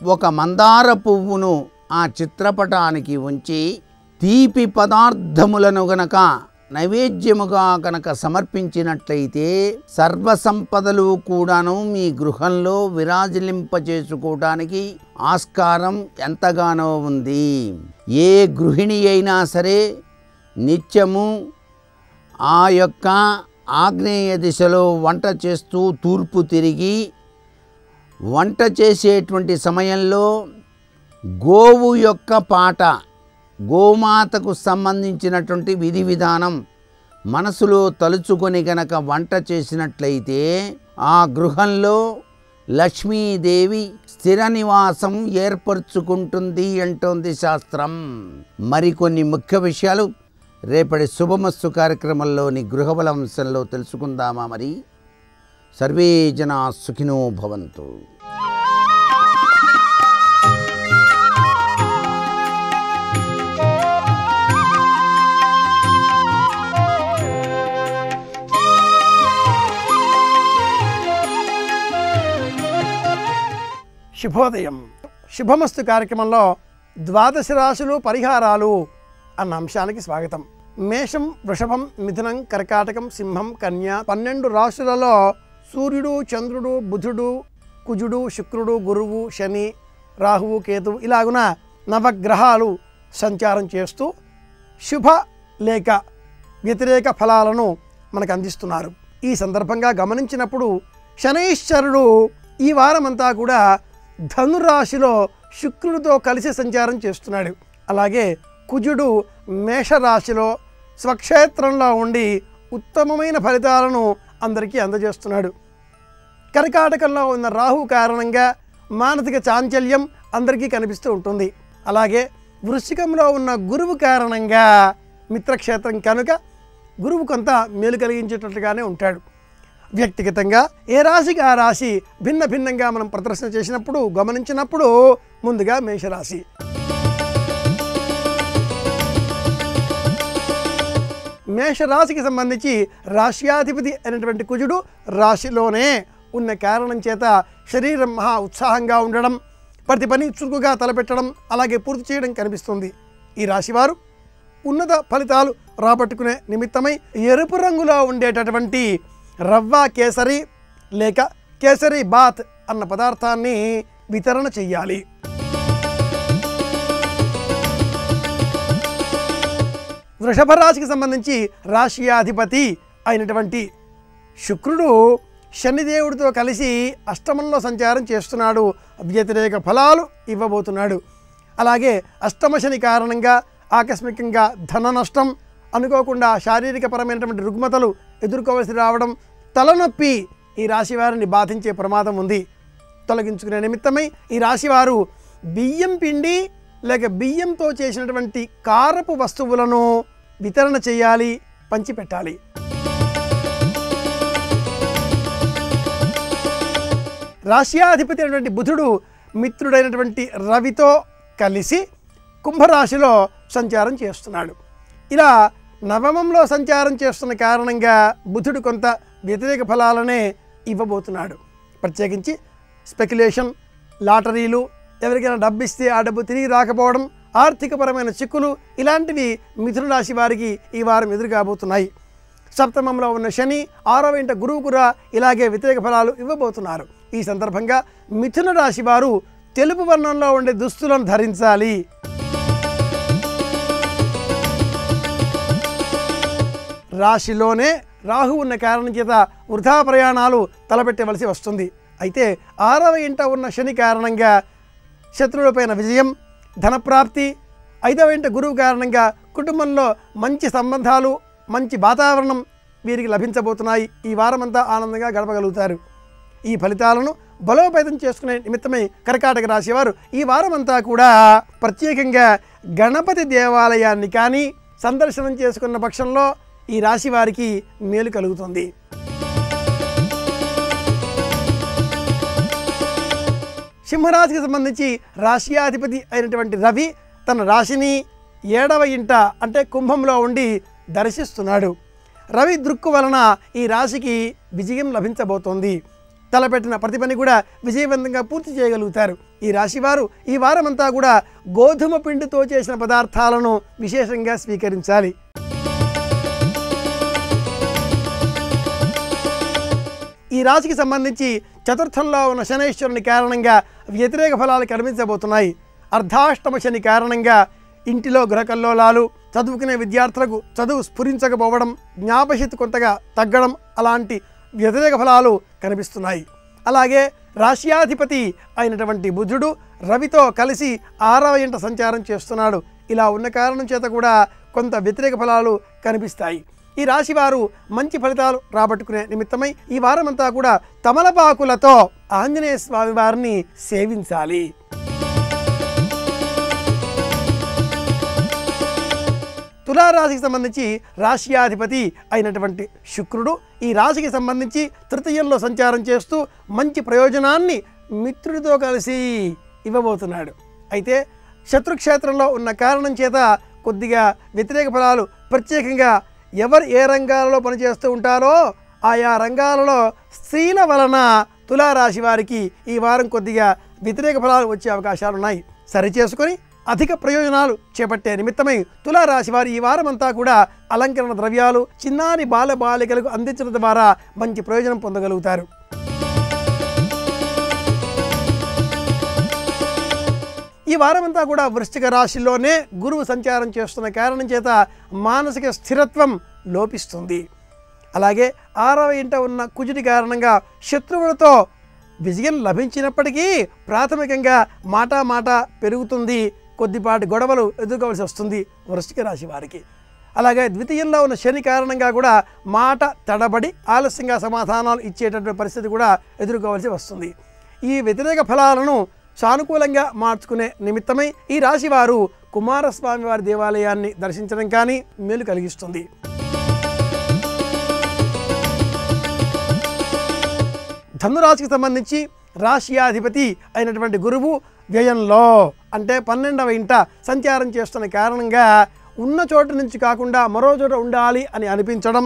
S5: ఒక మందార పువ్వును ఆ చిత్రపటానికి ఉంచి తీపి పదార్థములను గనక నైవేద్యముగా కనుక సమర్పించినట్లయితే సర్వసంపదలు కూడాను మీ గృహంలో విరాజిలింపచేసుకోవడానికి ఆస్కారం ఎంతగానో ఉంది. ఏ గృహిణి అయినా సరే నిత్యము ఆ యొక్క ఆగ్నేయ దిశలో వంట చేస్తూ తూర్పు తిరిగి వంట చేసేటువంటి సమయంలో గోవు యొక్క పాట, గోమాతకు సంబంధించినటువంటి విధి విధానం మనసులో తలుచుకొని గనక వంట చేసినట్లయితే ఆ గృహంలో లక్ష్మీదేవి స్థిర నివాసం ఏర్పరచుకుంటుంది అంటోంది శాస్త్రం. మరికొన్ని ముఖ్య విషయాలు రేపటి శుభమస్తు కార్యక్రమంలోని గృహబల అంశంలో తెలుసుకుందామా? మరి సర్వే జనా సుఖినో భవంతు.
S2: శుభోదయం. శుభమస్తు కార్యక్రమంలో ద్వాదశ రాశులు పరిహారాలు అన్న అంశానికి స్వాగతం. మేషం, వృషభం, మిథునం, కర్కాటకం, సింహం, కన్య 12 రాశులలో సూర్యుడు, చంద్రుడు, బుధుడు, కుజుడు, శుక్రుడు, గురువు, శని, రాహువు, కేతువు ఇలాగున నవగ్రహాలు సంచారం చేస్తూ శుభ లేక వ్యతిరేక ఫలాలను మనకు అందిస్తున్నారు. ఈ సందర్భంగా గమనించినప్పుడు శనైశ్వరుడు ఈ వారమంతా కూడా ధనురాశిలో శుక్రుడితో కలిసి సంచారం చేస్తున్నాడు. అలాగే కుజుడు మేషరాశిలో స్వక్షేత్రంలో ఉండి ఉత్తమమైన ఫలితాలను అందరికీ అందజేస్తున్నాడు. కర్కాటకంలో ఉన్న రాహు కారణంగా మానసిక చాంచల్యం అందరికీ కనిపిస్తూ ఉంటుంది. అలాగే వృశ్చికంలో ఉన్న గురువు కారణంగా మిత్రక్షేత్రం కనుక గురువు కొంత మేలు కలిగించేటట్లుగానే ఉంటాడు. వ్యక్తిగతంగా ఏ రాశికి ఆ రాశి భిన్న భిన్నంగా మనం ప్రదర్శన చేసినప్పుడు గమనించినప్పుడు ముందుగా మేషరాశి. మేషరాశికి సంబంధించి రాశ్యాధిపతి అయినటువంటి కుజుడు రాశిలోనే ఉన్న కారణం చేత శరీరం మహా ఉత్సాహంగా ఉండడం, ప్రతి పని చురుకుగా తలపెట్టడం, అలాగే పూర్తి చేయడం కనిపిస్తుంది. ఈ రాశివారు ఉన్నత ఫలితాలు రాబట్టుకునే నిమిత్తమై ఎరుపు రంగులో ఉండేటటువంటి రవ్వ కేసరి లేక కేసరి బాత్ అన్న పదార్థాన్ని వితరణ చెయ్యాలి. వృషభ రాశికి సంబంధించి రాశ్యాధిపతి అయినటువంటి శుక్రుడు శనిదేవుడితో కలిసి అష్టమంలో సంచారం చేస్తున్నాడు. వ్యతిరేక ఫలాలు ఇవ్వబోతున్నాడు. అలాగే అష్టమ శని కారణంగా ఆకస్మికంగా ధన నష్టం, అనుకోకుండా శారీరక పరమైనటువంటి రుగ్మతలు ఎదుర్కోవలసి రావడం, తలనొప్పి ఈ రాశివారిని బాధించే ప్రమాదం ఉంది. తొలగించుకునే నిమిత్తమై ఈ రాశివారు బియ్యం పిండి లేక బియ్యంతో చేసినటువంటి కారపు వస్తువులను వితరణ చేయాలి, పంచిపెట్టాలి. రాశ్యాధిపతి అయినటువంటి బుధుడు మిత్రుడైనటువంటి రవితో కలిసి కుంభరాశిలో సంచారం చేస్తున్నాడు. ఇలా నవమంలో సంచారం చేస్తున్న కారణంగా బుధుడు కొంత వ్యతిరేక ఫలాలనే ఇవ్వబోతున్నాడు. ప్రత్యేకించి స్పెక్యులేషన్, లాటరీలు, ఎవరికైనా డబ్బు ఇస్తే ఆ డబ్బు తిరిగి రాకపోవడం, ఆర్థికపరమైన చిక్కులు ఇలాంటివి మిథున రాశి వారికి ఈ వారం ఎదురు కాబోతున్నాయి. సప్తమంలో ఉన్న శని, 6వ ఇంట గురువు కూడా ఇలాగే వ్యతిరేక ఫలాలు ఇవ్వబోతున్నారు. ఈ సందర్భంగా మిథున రాశి వారు తెలుపు వర్ణంలో ఉండే దుస్తులను ధరించాలి. రాశిలోనే రాహు ఉన్న కారణం చేత వృధా ప్రయాణాలు తలపెట్టవలసి వస్తుంది. అయితే 6వ ఇంట ఉన్న శని కారణంగా శత్రువులపైన విజయం, ధనప్రాప్తి, 5వ ఇంట గురువు కారణంగా
S6: కుటుంబంలో మంచి సంబంధాలు, మంచి వాతావరణం వీరికి లభించబోతున్నాయి. ఈ వారమంతా ఆనందంగా గడపగలుగుతారు. ఈ ఫలితాలను బలోపేతం చేసుకునే నిమిత్తమై కర్కాటక రాశి వారు ఈ వారమంతా కూడా ప్రత్యేకంగా గణపతి దేవాలయాన్ని కానీ సందర్శనం చేసుకున్న పక్షంలో ఈ రాశి వారికి మేలు కలుగుతుంది. సింహరాశికి సంబంధించి రాశ్యాధిపతి అయినటువంటి రవి తన రాశిని 7వ ఇంట అంటే కుంభంలో ఉండి దర్శిస్తున్నాడు. రవి దృక్కు వలన ఈ రాశికి విజయం లభించబోతోంది. తలపెట్టిన ప్రతి పని కూడా విజయవంతంగా పూర్తి చేయగలుగుతారు. ఈ రాశివారు ఈ వారమంతా కూడా గోధుమ పిండితో చేసిన పదార్థాలను విశేషంగా స్వీకరించాలి. ఈ రాశికి సంబంధించి చతుర్థంలో ఉన్న శనైశ్వరుని కారణంగా వ్యతిరేక ఫలాలు కనిపించబోతున్నాయి. అర్ధాష్టమ శని కారణంగా ఇంటిలో గృహకల్లోలాలు, చదువుకునే విద్యార్థులకు చదువు స్ఫురించకపోవడం, జ్ఞాపశక్తి కొంతగా తగ్గడం అలాంటి వ్యతిరేక ఫలాలు కనిపిస్తున్నాయి. అలాగే రాశ్యాధిపతి అయినటువంటి బుధుడు రవితో కలిసి 6వ ఇంట సంచారం చేస్తున్నాడు. ఇలా ఉన్న కారణం చేత కూడా కొంత వ్యతిరేక ఫలాలు కనిపిస్తాయి. ఈ రాశివారు మంచి ఫలితాలు రాబట్టుకునే నిమిత్తమై ఈ వారమంతా కూడా తమలపాకులతో ఆంజనేయ స్వామి వారిని సేవించాలి. తులారాశికి సంబంధించి రాశ్యాధిపతి అయినటువంటి శుక్రుడు ఈ రాశికి సంబంధించి తృతీయంలో సంచారం చేస్తూ మంచి ప్రయోజనాన్ని మిత్రుడితో కలిసి ఇవ్వబోతున్నాడు. అయితే శత్రుక్షేత్రంలో ఉన్న కారణం చేత కొద్దిగా వ్యతిరేక ఫలాలు, ప్రత్యేకంగా ఎవరు ఏ రంగాలలో పనిచేస్తూ ఉంటారో ఆయా రంగాలలో స్త్రీల వలన తులారాశి వారికి ఈ వారం కొద్దిగా వ్యతిరేక ఫలాలు వచ్చే అవకాశాలు ఉన్నాయి. సరిచేసుకొని అధిక ప్రయోజనాలు చేపట్టే నిమిత్తమై తులారాశి వారు ఈ వారమంతా కూడా అలంకరణ ద్రవ్యాలు చిన్నారి బాలబాలికలకు అందించడం ద్వారా మంచి ప్రయోజనం పొందగలుగుతారు. ఈ వారమంతా కూడా వృశ్చిక రాశిలోనే గురువు సంచారం చేస్తున్న కారణం చేత మానసిక స్థిరత్వం లోపిస్తుంది. అలాగే 6వ ఇంట ఉన్న కుజుడి కారణంగా శత్రువులతో విజయం లభించినప్పటికీ ప్రాథమికంగా మాట పెరుగుతుంది. కొద్దిపాటి గొడవలు ఎదుర్కోవాల్సి వస్తుంది వృశ్చిక రాశి వారికి. అలాగే ద్వితీయంలో ఉన్న శని కారణంగా కూడా మాట తడబడి ఆలస్యంగా సమాధానాలు ఇచ్చేటటువంటి పరిస్థితి కూడా ఎదుర్కోవాల్సి వస్తుంది. ఈ వ్యతిరేక ఫలాలను సానుకూలంగా మార్చుకునే నిమిత్తమై ఈ రాశి వారు కుమారస్వామి వారి దేవాలయాన్ని దర్శించడం కానీ మేలు కలిగిస్తుంది. ధనురాశికి సంబంధించి రాశ్యాధిపతి అయినటువంటి గురువు వ్యయంలో అంటే 12వ ఇంట సంచారం చేస్తున్న కారణంగా ఉన్న చోటు నుంచి కాకుండా మరో చోట ఉండాలి అని అనిపించడం,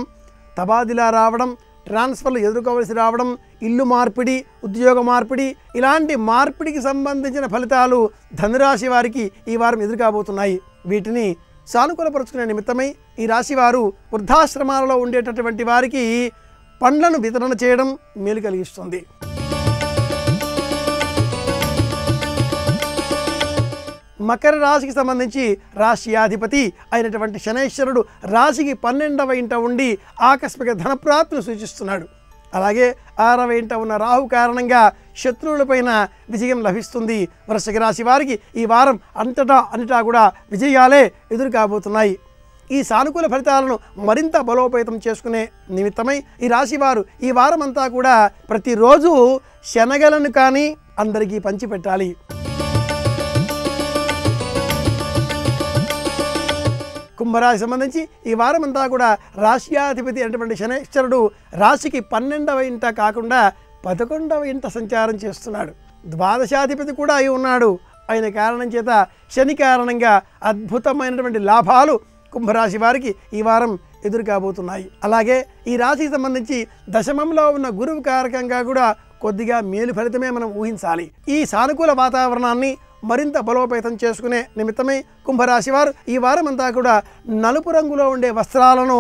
S6: తబాదిలా రావడం, ట్రాన్స్ఫర్లు ఎదుర్కోవలసి రావడం, ఇల్లు మార్పిడి, ఉద్యోగ మార్పిడి ఇలాంటి మార్పిడికి సంబంధించిన ఫలితాలు ధనురాశి వారికి ఈ వారం ఎదురుకాబోతున్నాయి. వీటిని సానుకూలపరుచుకునే నిమిత్తమై ఈ రాశి వారు వృద్ధాశ్రమాలలో ఉండేటటువంటి వారికి పండ్లను వితరణ చేయడం మేలు కలిగిస్తుంది. మకర రాశికి సంబంధించి రాశ్యాధిపతి అయినటువంటి శనైశ్వరుడు రాశికి 12వ ఇంట ఉండి ఆకస్మిక ధనప్రాప్తిని సూచిస్తున్నాడు. అలాగే 6వ ఇంట ఉన్న రాహు కారణంగా శత్రువులపైన విజయం లభిస్తుంది. వృశ్చిక రాశి వారికి ఈ వారం అన్నిటా కూడా విజయాలే ఎదురు కాబోతున్నాయి. ఈ సానుకూల ఫలితాలను మరింత బలోపేతం చేసుకునే నిమిత్తమై ఈ రాశి వారు ఈ వారమంతా కూడా ప్రతిరోజు శనగలను కానీ అందరికీ పంచిపెట్టాలి. కుంభరాశి సంబంధించి ఈ వారమంతా కూడా రాశ్యాధిపతి అయినటువంటి శనైశ్వరుడు రాశికి 12వ ఇంట కాకుండా 11వ ఇంట సంచారం చేస్తున్నాడు. ద్వాదశాధిపతి కూడా అయి ఉన్నాడు. అయిన కారణం చేత శని కారణంగా అద్భుతమైనటువంటి లాభాలు కుంభరాశి వారికి ఈ వారం ఎదురు కాబోతున్నాయి. అలాగే ఈ రాశికి సంబంధించి దశమంలో ఉన్న గురువు కారకంగా కూడా కొద్దిగా మేలు ఫలితమే మనం ఊహించాలి. ఈ సానుకూల వాతావరణాన్ని మరింత బలోపేతం చేసుకునే నిమిత్తమై కుంభరాశి వారు ఈ వారమంతా కూడా నలుపు రంగులో ఉండే వస్త్రాలను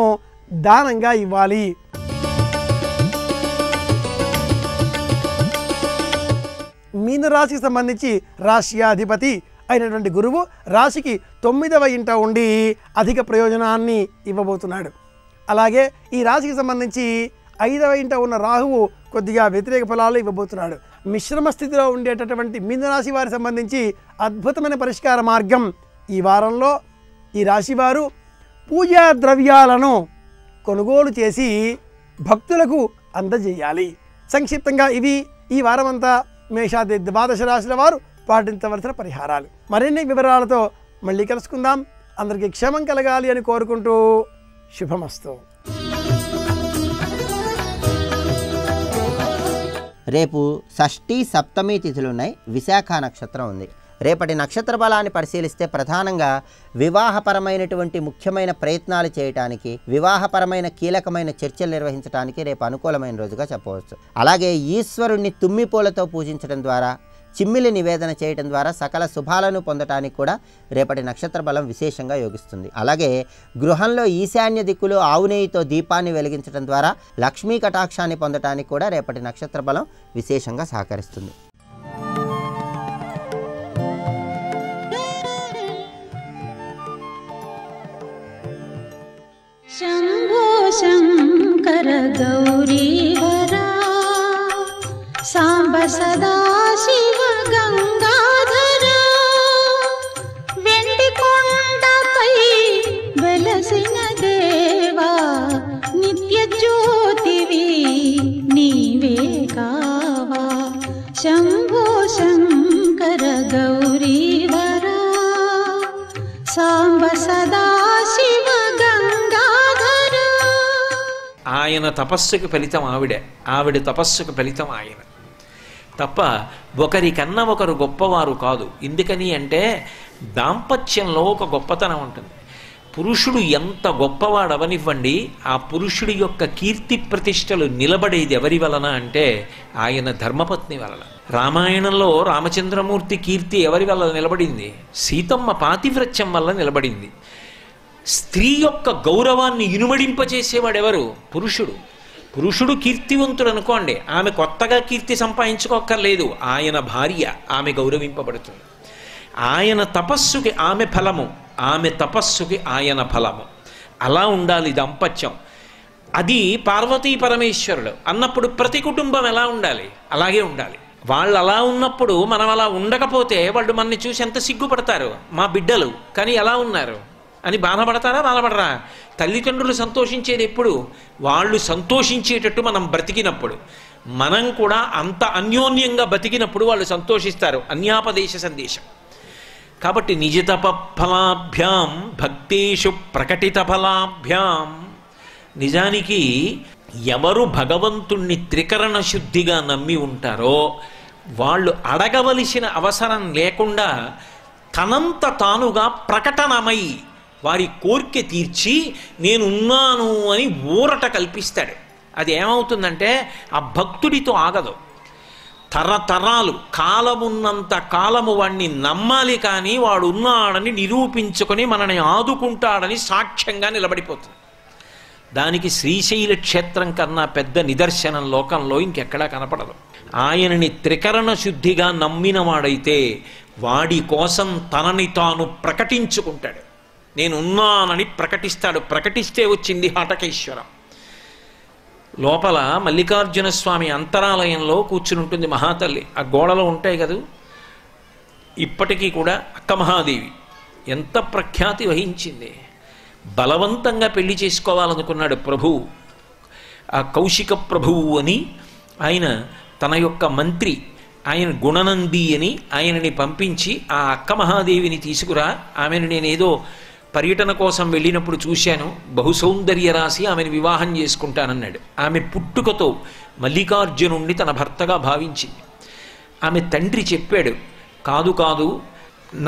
S6: దానంగా ఇవ్వాలి. మీనరాశికి సంబంధించి రాశ్యాధిపతి అయినటువంటి గురువు రాశికి 9వ ఇంట ఉండి అధిక ప్రయోజనాన్ని ఇవ్వబోతున్నాడు. అలాగే ఈ రాశికి సంబంధించి 5వ ఇంట ఉన్న రాహువు కొద్దిగా వ్యతిరేక ఫలాలు ఇవ్వబోతున్నాడు. మిశ్రమ స్థితిలో ఉండేటటువంటి మీనరాశి వారికి సంబంధించి అద్భుతమైన పరిష్కార మార్గం ఈ వారంలో ఈ రాశివారు పూజా ద్రవ్యాలను కొనుగోలు చేసి భక్తులకు అందజేయాలి. సంక్షిప్తంగా ఇవి ఈ వారమంతా మేషాది ద్వాదశ రాశుల వారు పాటించవలసిన పరిహారాలు. మరిన్ని వివరాలతో మళ్ళీ కలుసుకుందాం. అందరికీ క్షేమం కలగాలి అని కోరుకుంటూ శుభమస్తు.
S7: రేపు షష్ఠి సప్తమి తిథులున్నాయి. విశాఖ నక్షత్రం ఉంది. రేపటి నక్షత్ర బలాన్ని పరిశీలిస్తే ప్రధానంగా వివాహపరమైనటువంటి ముఖ్యమైన ప్రయత్నాలు చేయటానికి, వివాహపరమైన కీలకమైన చర్చలు నిర్వహించడానికి రేపు అనుకూలమైన రోజుగా చెప్పవచ్చు. అలాగే ఈశ్వరుణ్ణి తుమ్మిపూలతో పూజించడం ద్వారా, చిమ్మిలి నివేదన చేయడం ద్వారా సకల శుభాలను పొందటానికి కూడా రేపటి నక్షత్ర బలం విశేషంగా యోగిస్తుంది. అలాగే గృహంలో ఈశాన్య దిక్కులో ఆవు నెయ్యితో దీపాన్ని వెలిగించడం ద్వారా లక్ష్మీ కటాక్షాన్ని పొందటానికి కూడా రేపటి నక్షత్ర బలం విశేషంగా సహకరిస్తుంది.
S4: శంభో శంకర గౌరీవరా సాంబ సదా శివ గంగాధర వెండి కొండపై వెలసిన దేవా నిత్య జ్యోతివి నీవే కావా. శంభో శంకర గౌరీవరా సాంబ సదా శివ గంగాధర.
S3: ఆయన తపస్సుకు ఫలితం ఆవిడ తపస్సుకు ఫలితం ఆయన తప్ప ఒకరికన్నా ఒకరు గొప్పవారు కాదు. ఎందుకని అంటే దాంపత్యంలో ఒక గొప్పతనం ఉంటుంది. పురుషుడు ఎంత గొప్పవాడవనివ్వండి, ఆ పురుషుడి యొక్క కీర్తి ప్రతిష్టలు నిలబడేది ఎవరి వలన అంటే ఆయన ధర్మపత్ని వలన. రామాయణంలో రామచంద్రమూర్తి కీర్తి ఎవరి వల్ల నిలబడింది? సీతమ్మ పాతివ్రత్యం వల్ల నిలబడింది. స్త్రీ యొక్క గౌరవాన్ని ఇనుమడింపచేసేవాడెవరు? పురుషుడు. పురుషుడు కీర్తివంతుడు అనుకోండి, ఆమె కొత్తగా కీర్తి సంపాదించుకోక్కర్లేదు, ఆయన భార్య, ఆమె గౌరవింపబడుతుంది. ఆయన తపస్సుకి ఆమె ఫలము, ఆమె తపస్సుకి ఆయన ఫలము. అలా ఉండాలి దాంపత్యం. అది పార్వతీ పరమేశ్వరుడు అన్నప్పుడు ప్రతి కుటుంబం ఎలా ఉండాలి? అలాగే ఉండాలి. వాళ్ళు అలా ఉన్నప్పుడు మనం అలా ఉండకపోతే వాళ్ళు మనని చూసి ఎంత సిగ్గుపడతారు. మా బిడ్డలు కానీ ఎలా ఉన్నారు అని బాధపడతారా? బాధపడరా? తల్లిదండ్రులు సంతోషించేది ఎప్పుడు? వాళ్ళు సంతోషించేటట్టు మనం బ్రతికినప్పుడు. మనం కూడా అంత అన్యోన్యంగా బతికినప్పుడు వాళ్ళు సంతోషిస్తారు. అన్యాపదేశ సందేశం. కాబట్టి నిజతప ఫలాభ్యాం భక్తేషు ప్రకటిత ఫలాభ్యాం. నిజానికి ఎవరు భగవంతుణ్ణి త్రికరణ శుద్ధిగా నమ్మి ఉంటారో వాళ్ళు అడగవలసిన అవసరం లేకుండా తనంత తానుగా ప్రకటనమై వారి కోరిక తీర్చి నేనున్నాను అని ఊరట కల్పిస్తాడు. అది ఏమవుతుందంటే ఆ భక్తుడితో ఆగదు. తరతరాలు కాలమున్నంత కాలము వాడిని నమ్మాలి, కానీ వాడు ఉన్నాడని నిరూపించుకొని మనని ఆదుకుంటాడని సాక్ష్యంగా నిలబడిపోతుంది. దానికి శ్రీశైల క్షేత్రం కన్నా పెద్ద నిదర్శనం లోకంలో ఇంకెక్కడా కనపడదు. ఆయనని త్రికరణ శుద్ధిగా నమ్మినవాడైతే వాడి కోసం తనని తాను ప్రకటించుకుంటాడు. నేనున్నానని ప్రకటిస్తాడు. ప్రకటిస్తే వచ్చింది హటకేశ్వరం. లోపల మల్లికార్జున స్వామి అంతరాలయంలో కూర్చుని ఉంటుంది మహాతల్లి. ఆ గోడలో ఉంటాయి కదా, ఇప్పటికీ కూడా అక్క మహాదేవి ఎంత ప్రఖ్యాతి వహించింది. బలవంతంగా పెళ్లి చేసుకోవాలనుకున్నాడు ప్రభువు. ఆ కౌశిక ప్రభువు అని ఆయన తన యొక్క మంత్రి, ఆయన గుణనంది అని ఆయనని పంపించి ఆ అక్క మహాదేవిని తీసుకురా, ఆమెను నేనేదో పర్యటన కోసం వెళ్ళినప్పుడు చూశాను, బహుసౌందర్య రాశి, ఆమెను వివాహం చేసుకుంటానన్నాడు. ఆమె పుట్టుకతో మల్లికార్జునుణ్ణి తన భర్తగా భావించింది. ఆమె తండ్రి చెప్పాడు, కాదు కాదు,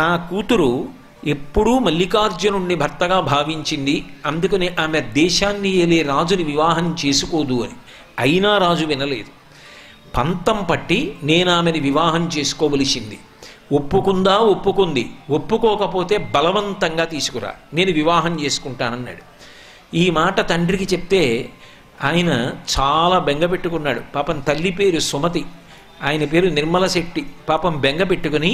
S3: నా కూతురు ఎప్పుడూ మల్లికార్జునుణ్ణి భర్తగా భావించింది, అందుకని ఆమె దేశాన్ని ఏలే రాజుని వివాహం చేసుకోదు అని. అయినా రాజు వినలేదు. పంతం పట్టి నేను ఆమెని వివాహం చేసుకోవలసింది. ఒప్పుకుందా? ఒప్పుకుంది. ఒప్పుకోకపోతే బలవంతంగా తీసుకురా, నేను వివాహం చేసుకుంటానన్నాడు. ఈ మాట తండ్రికి చెప్తే ఆయన చాలా బెంగపెట్టుకున్నాడు. పాపం తల్లి పేరు సుమతి, ఆయన పేరు నిర్మల శెట్టి. పాపం బెంగపెట్టుకుని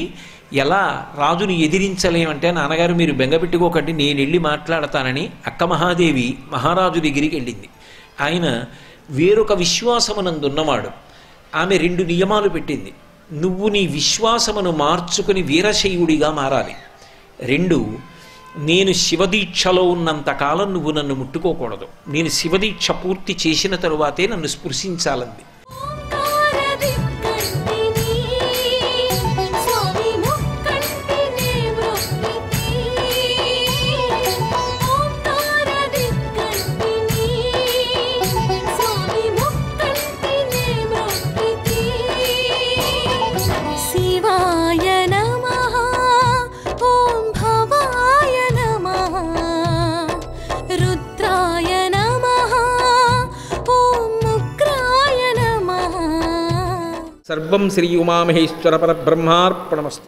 S3: ఎలా రాజుని ఎదిరించలేమంటే, నాన్నగారు మీరు బెంగపెట్టుకోకండి, నేను వెళ్ళి మాట్లాడతానని అక్క మహాదేవి మహారాజు దగ్గరికి వెళ్ళింది. ఆయన వేరొక విశ్వాసమునందున్నవాడు. ఆమె 2 నియమాలు పెట్టింది. నువ్వు నీ విశ్వాసమును మార్చుకుని వీరశైవుడిగా మారాలి. 2, నేను శివదీక్షలో ఉన్నంతకాలం నువ్వు నన్ను ముట్టుకోకూడదు, నేను శివదీక్ష పూర్తి చేసిన తరువాతే నన్ను స్పృశించాలంది. సర్వం శ్రీ ఉమామహేశ్వర పరబ్రహ్మార్పణమస్తు.